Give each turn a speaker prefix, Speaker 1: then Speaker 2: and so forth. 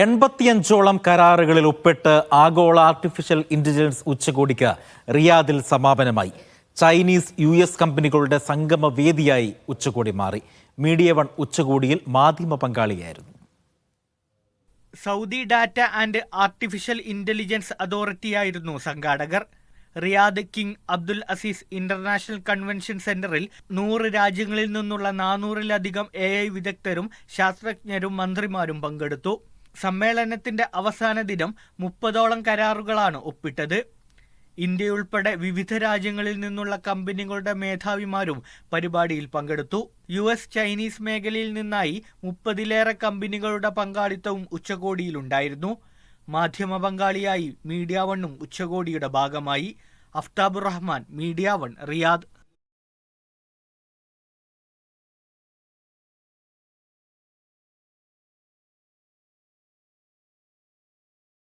Speaker 1: 85ഓളം കരാറുകളിൽ ഒപ്പിട്ട് ആഗോള ആർട്ടിഫിഷ്യൽ ഇന്റലിജൻസ് ഉച്ചകോടിക്ക് റിയാദിൽ സമാപനമായി. ചൈനീസ് US കമ്പനികളുടെ സംഗമ വേദിയായി ഉച്ചകോടി മാറി. മീഡിയ വൺ ഉച്ചകോടിയിൽ മാധ്യമ പങ്കാളിയായിരുന്നു.
Speaker 2: Saudi data and artificial intelligence അതോറിറ്റിയായിരുന്നു സംഘാടകർ. Riyadh King Abdul Aziz international convention സെന്ററിൽ 100 രാജ്യങ്ങളിൽ നിന്നുള്ള 400-ലധികം AI വിദഗ്ധരും ശാസ്ത്രജ്ഞരും മന്ത്രിമാരും പങ്കെടുത്തു. സമ്മേളനത്തിന്റെ അവസാന ദിനം 30ഓളം കരാറുകളാണ് ഒപ്പിട്ടത്. ഇന്ത്യയുൾപ്പെടെ വിവിധ രാജ്യങ്ങളിൽ നിന്നുള്ള കമ്പനികളുടെ മേധാവിമാരും പരിപാടിയിൽ പങ്കെടുത്തു. US ചൈനീസ് മേഖലയിൽ നിന്നായി 30-ലേറെ കമ്പനികളുടെ പങ്കാളിത്തവും ഉച്ചകോടിയിലുണ്ടായിരുന്നു. മാധ്യമ പങ്കാളിയായി മീഡിയ വണ്ണും ഉച്ചകോടിയുടെ ഭാഗമായി. Aftabur Rahman, media one, Riyadh.